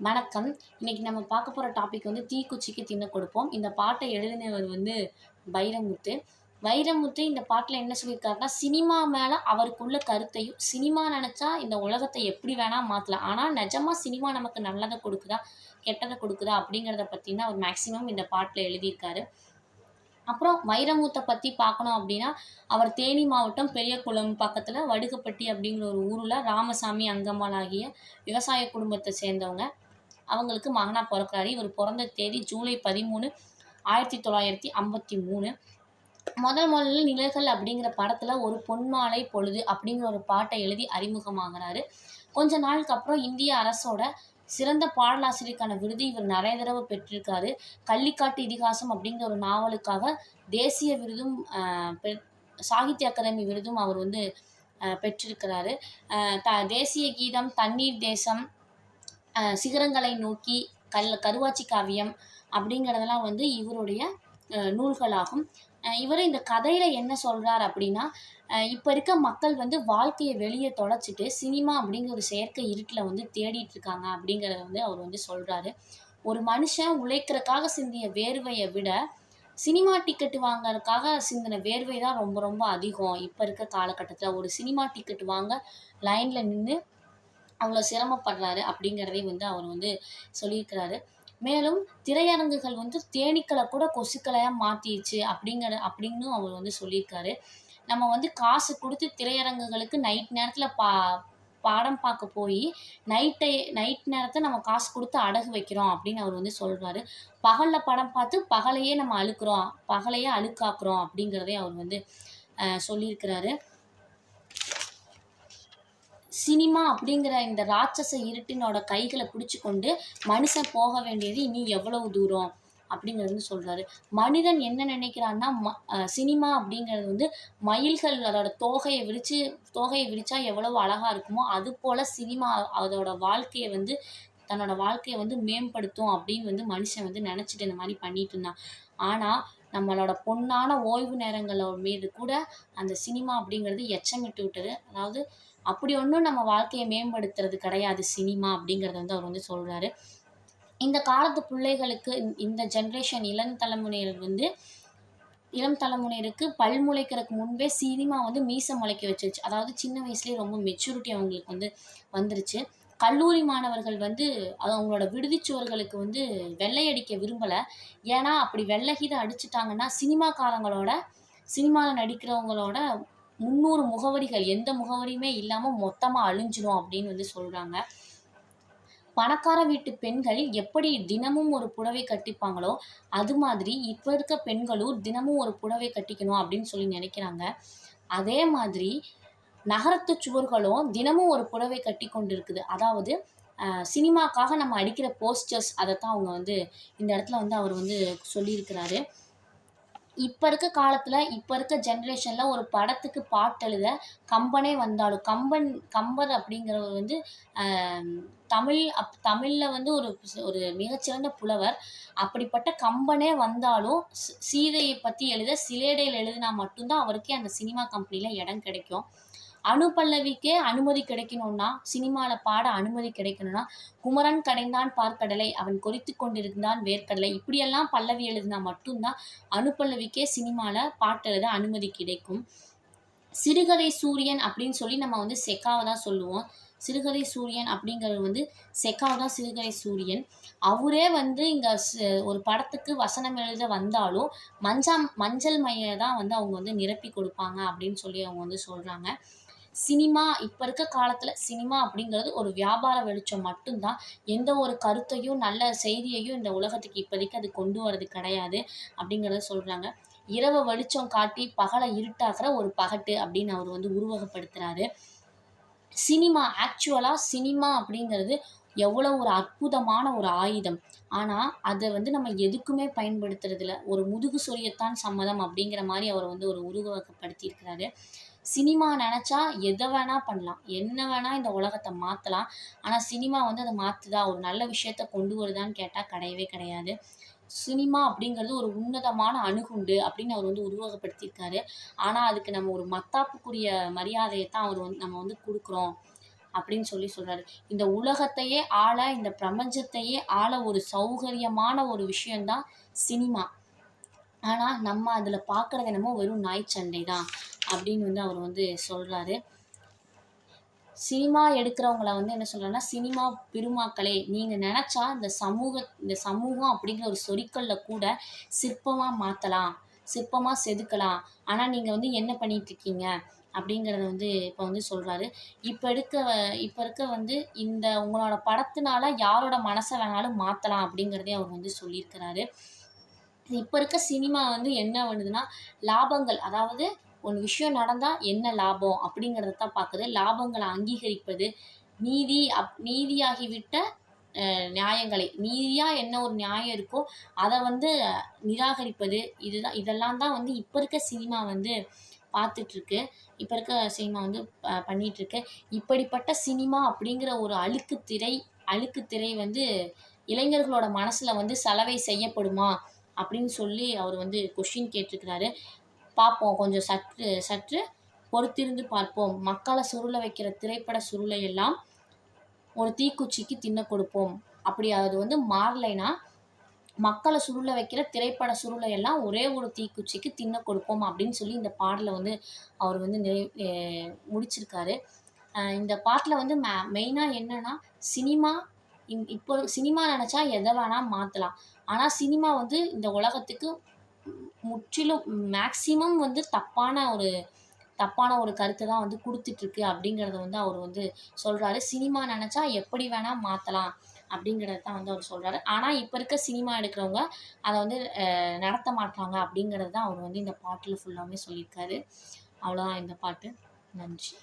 வணக்கம். இன்னைக்கு நம்ம பார்க்க போற டாபிக் வந்து "தீக்குச்சிக்கு திண்ண கொடுப்போம்". இந்த பாட்ட எழுதினவர் வந்து வைரமுத்து. வைரமுத்து இந்த பாட்டுல என்ன சொல்லியிருக்காருன்னா, சினிமா மேல அவருக்குள்ள கருத்தையும், சினிமா நெனச்சா இந்த உலகத்த எப்படி வேணா மாத்தலாம். ஆனா நெஜமா சினிமா நமக்கு நல்லத கொடுக்குதா, கெட்டத கொடுக்குதா அப்படிங்கிறத பத்தின அவர் மேக்ஸிமம் இந்த பாட்டுல எழுதியிருக்காரு. அப்புறம் வைரமுத்த பத்தி பார்க்கணும் அப்படின்னா, அவர் தேனி மாவட்டம் பெரியகுளம் பக்கத்துல வடுகப்பட்டி அப்படிங்கிற ஒரு ஊர்ல ராமசாமி, அங்கம்மாள் ஆகிய விவசாய குடும்பத்த சேர்ந்தவங்க. அவங்களுக்கு மகனா பொறக்குறாரு. இவர் பொறந்த தேதி ஜூலை 13, 1953. முதல்ல நிழல்கள் அப்படிங்கிற படத்துல ஒரு பொன்மாலை பொழுது அப்படிங்கிற ஒரு பாட்ட எழுதி அறிமுகமாகுறாரு. கொஞ்ச நாளுக்கு அப்புறம் இந்திய அரசோட சிறந்த பாடலாசிரியருக்கான விருது இவர் நெறைய தடவ பெற்றிருக்காரு. கள்ளிக்காட்டு இதிகாசம் அப்படிங்கிற ஒரு நாவலுக்காக தேசிய விருதும், சாகித்ய அகாதமி விருதும் அவர் வந்து பெற்றிருக்கிறாரு. தேசிய கீதம், தண்ணீர் தேசம், சிகரங்களை நோக்கி, கருவாச்சி காவியம் அப்படிங்கிறதெல்லாம் வந்து இவருடைய நூல்களாகும். இவர் இந்த கதையில என்ன சொல்றார் அப்படின்னா, இப்ப இருக்க மக்கள் வந்து வாழ்க்கைய வெளிய தொலைச்சிட்டு, சினிமா அப்படிங்கிற ஒரு செயற்கை இருட்டுல வந்து தேடிட்டு இருக்காங்க அப்படிங்கிறத வந்து அவர் வந்து சொல்றாரு. ஒரு மனுஷன் உழைக்கிறதுக்காக சிந்திய வேர்வைய விட, சினிமா டிக்கெட் வாங்குறதுக்காக சிந்தின வேர்வை தான் ரொம்ப ரொம்ப அதிகம். இப்ப இருக்க காலகட்டத்துல ஒரு சினிமா டிக்கெட் வாங்க லைன்ல நின்னு அவ்வளோ சிரமப்படுறாரு அப்படிங்கிறதையும் வந்து அவர் வந்து சொல்லியிருக்கிறாரு. மேலும் திரையரங்குகள் வந்து தேனீக்கள கூட கொசுக்களையா மாத்திருச்சு அப்படின்னும் அவர் வந்து சொல்லியிருக்காரு. நம்ம வந்து காசு குடுத்து திரையரங்குகளுக்கு நைட் நேரத்தில படம் பார்க்க போயி, நைட் நேரத்த நம்ம காசு குடுத்து அடகு வைக்கிறோம் அப்படின்னு அவர் வந்து சொல்றாரு. பகல்ல படம் பார்த்து பகலையே நம்ம அழுக்குறோம், பகலையே அழுக்காக்குறோம் அப்படிங்கிறதையும் அவர் வந்து சொல்லியிருக்கிறாரு. சினிமா அப்படிங்கிற இந்த ராட்சச இருட்டினோட கைகள பிடிச்சுக்கொண்டு மனுஷன் போக வேண்டியது இனி எவ்வளவு தூரம் அப்படிங்கிறது வந்து சொல்றாரு. மனிதன் என்ன நினைக்கிறான்னா, சினிமா அப்படிங்கிறது வந்து மயில்கள் அதோட தோகைய விரிச்சா எவ்வளவு அழகா இருக்குமோ, அதுபோல சினிமா அதோட வாழ்க்கைய வந்து தன்னோட வாழ்க்கைய வந்து மேம்படுத்தும் அப்படின்னு வந்து மனுஷன் வந்து நினைச்சிட்டு இந்த மாரி பண்ணிட்டு இருந்தான். ஆனா, நம்மளோட பொன்னான ஓய்வு நேரங்கள மீது கூட அந்த சினிமா அப்படிங்கிறது எச்சமிட்டு விட்டது. அதாவது அப்படி ஒண்ணும் நம்ம வாழ்க்கைய மேம்படுத்துறது கிடையாது சினிமா அப்படிங்கிறத வந்து அவர் வந்து சொல்றாரு. இந்த காலத்து பிள்ளைகளுக்கு இந்த ஜெனரேஷன் இளம் தலைமுறையினருக்கு பல் முளைக்கிறதுக்கு முன்பே சினிமா வந்து மீச முளைக்க வச்சுருச்சு. அதாவது சின்ன வயசுலயே ரொம்ப மெச்சூரிட்டி அவங்களுக்கு வந்து வந்துருச்சு. கல்லூரி மாணவர்கள் வந்து அவங்களோட விடுதிச் சுவர்களுக்கு வந்து வெள்ளை அடிக்க விரும்பல. ஏன்னா, அப்படி வெள்ளை கீது அடிச்சுட்டாங்கன்னா, சினிமால நடிக்கிறவங்களோட 300 முகவரிகள் எந்த முகவரியுமே இல்லாம மொத்தமா அழிஞ்சிரும் அப்படின்னு வந்து சொல்றாங்க. பணக்கார வீட்டு பெண்கள் எப்படி தினமும் ஒரு புடவை கட்டிப்பாங்களோ, அது மாதிரி இப்ப இருக்க பெண்களும் தினமும் ஒரு புடவை கட்டிக்கணும் அப்படின்னு சொல்லி நினைக்கிறாங்க. அதே மாதிரி நகரத்து சுவர்களும் தினமும் ஒரு புடவை கட்டி கொண்டிருக்குது. அதாவது சினிமாக்காக நம்ம அடிக்கிற போஸ்டர்ஸ் அதத்தான் அவங்க வந்து இந்த இடத்துல வந்து அவர் வந்து சொல்லியிருக்கிறாரு. இப்ப இருக்க காலத்துல, இப்ப இருக்க ஜெனரேஷன்ல ஒரு படத்துக்கு பாட்டு எழுத கம்பனே வந்தாலும் கம்பர் அப்படிங்கிறவர் வந்து அ தமிழ்ல வந்து ஒரு ஒரு மிகச்சிறந்த புலவர். அப்படிப்பட்ட கம்பனே வந்தாலும் சீதைய பத்தி எழுத சிலேடையில எழுதினா மட்டும் தான் அவருக்கே அந்த சினிமா கம்பெனில இடம் கிடைக்கும். அனு பல்லவிக்கே அனுமதி கிடைக்கணும்னா, சினிமால பாட அனுமதி கிடைக்கணும்னா, குமரன் கடைந்தான் பாற்கடலை, அவன் கொறித்துக் கொண்டிருந்தான் வேர்க்கடலை. இப்படியெல்லாம் பல்லவி எழுதினா மட்டும் தான் அனுபல்லவிக்கே சினிமால பாட்டு எழுத அனுமதி கிடைக்கும். சிறுகதை சூரியன் அப்படின்னு சொல்லி நம்ம வந்து செக்காவ தான் சொல்லுவோம். சிறுகதை சூரியன் அப்படிங்கிறவர் வந்து செக்காவ தான் சிறுகதை சூரியன். அவரே வந்து இங்க ஒரு படத்துக்கு வசனம் எழுத வந்தாலும், மஞ்சள் மைய தான் வந்து அவங்க வந்து நிரப்பி கொடுப்பாங்க அப்படின்னு சொல்லி அவங்க வந்து சொல்றாங்க. சினிமா இப்ப இருக்க காலத்துல சினிமா அப்படிங்கிறது ஒரு வியாபார வெளிச்சம் மட்டும் தான். எந்த ஒரு கருத்தையும், நல்ல செய்தியையும் இந்த உலகத்துக்கு இப்போதைக்கு அது கொண்டு வரது கிடையாது அப்படிங்கிறத சொல்றாங்க. இரவ வெளிச்சம் காட்டி பகல இருட்டாக்குற ஒரு பகட்டு அப்படின்னு அவர் வந்து உருவகப்படுத்துறாரு. சினிமா அப்படிங்கிறது எவ்வளோ ஒரு அற்புதமான ஒரு ஆயுதம். ஆனா, அத வந்து நம்ம எதுக்குமே பயன்படுத்துறதில்ல. ஒரு முதுகு சொரியத்தான் சம்மதம் அப்படிங்கிற மாரி அவர் வந்து ஒரு உருவகப்படுத்தியிருக்கிறாரு. சினிமா நெனச்சா எத வேணா பண்ணலாம். என்ன வேணா இந்த உலகத்த மாத்தலாம். ஆனா, சினிமா வந்து அத மாத்துதா? ஒரு நல்ல விஷயத்த கொண்டு வருதான்னு கேட்டா கிடையவே கிடையாது. சினிமா அப்படிங்கிறது ஒரு உன்னதமான அணுகுண்டு அப்படின்னு அவர் வந்து உருவகப்படுத்தியிருக்காரு. ஆனா, அதுக்கு நம்ம ஒரு மத்தாப்புக்குரிய மரியாதைய தான் நம்ம வந்து குடுக்குறோம். அப்படின்னு சொல்றாரு. இந்த உலகத்தையே ஆள, இந்த பிரபஞ்சத்தையே ஆள ஒரு சௌகரியமான ஒரு விஷயம் தான் சினிமா. ஆனா, நம்ம அதுல பார்க்குறது என்னமோ வெறும் நாய் சண்டை தான் அப்படின்னு வந்து அவர் வந்து சொல்றாரு. சினிமா எடுக்கிறவங்கள வந்து என்ன சொல்றாருன்னா, சினிமா பெருமாக்களே நீங்க நெனச்சா இந்த சமூகம் அப்படிங்கிற ஒரு சொறிக்கல்ல கூட சிற்பமா மாத்தலாம், சிற்பமா செதுக்கலாம். ஆனா நீங்க வந்து என்ன பண்ணிட்டுருக்கீங்க? அப்படிங்கிறத வந்து இப்ப வந்து சொல்றாரு. இப்ப இருக்க இப்ப இருக்க வந்து இந்த உங்களோட படத்தினால யாரோட மனச வேணாலும் மாத்தலாம் அப்படிங்கிறதையும் அவர் வந்து சொல்லியிருக்கிறாரு. இப்ப இருக்க சினிமா வந்து என்ன பண்ணுதுன்னா, லாபங்கள் அதாவது ஒரு விஷயம் நடந்தா என்ன லாபம் அப்படிங்கிறத தான் பாக்குது. லாபங்கள அங்கீகரிப்பது, நீதியாகிவிட்ட நியாயங்களை நீதியா என்ன ஒரு நியாயம் இருக்கோ, அத வந்து நிராகரிப்பது, இதெல்லாம் தான் வந்து இப்ப இருக்க சினிமா வந்து பார்த்துட்டுருக்கு. இப்ப இருக்க சினிமா வந்து பண்ணிட்டுருக்கு. இப்படிப்பட்ட சினிமா அப்படிங்கிற ஒரு அழுக்கு திரை வந்து இளைஞர்களோட மனசுல வந்து சலவை செய்யப்படுமா? அப்படின்னு சொல்லி அவர் வந்து கொஸ்டின் கேட்டிருக்கிறாரு. பார்ப்போம் கொஞ்சம் சற்று சற்று பொறுத்திருந்து பார்ப்போம். மக்கள சுருள வைக்கிற திரைப்பட சுருளை எல்லாம் ஒரு தீக்குச்சிக்கு தின்ன கொடுப்போம். அப்படி அது வந்து மாறலைன்னா, மக்கள சுருள வைக்கிற திரைப்பட சுருளை எல்லாம் ஒரே ஒரு தீக்குச்சிக்கு தின்ன கொடுப்போம் அப்படின்னு சொல்லி இந்த பாடல வந்து அவர் வந்து முடிச்சிருக்காரு. இந்த பாட்டுல வந்து மெயினா என்னன்னா, சினிமா இப்போ சினிமா நெனச்சா எத வேணா மாத்தலாம். ஆனா சினிமா வந்து இந்த உலகத்துக்கு முற்றிலும் மேக்ஸிமம் வந்து தப்பான ஒரு கருத்த தான் வந்து குடுத்துட்டுருக்கு அப்படிங்கிறத வந்து அவர் வந்து சொல்றாரு. சினிமா நெனச்சா எப்படி வேணா மாத்தலாம் அப்படிங்கிறத தான் வந்து அவர் சொல்றாரு. ஆனா இப்ப இருக்க சினிமா எடுக்கிறவங்க அத வந்து நடத்த மாட்றாங்க அப்படிங்கிறது தான் அவர் வந்து இந்த பாட்டுல ஃபுல்லாவுமே சொல்லியிருக்காரு. அவ்வளோதான் இந்த பாட்டு. நன்றி.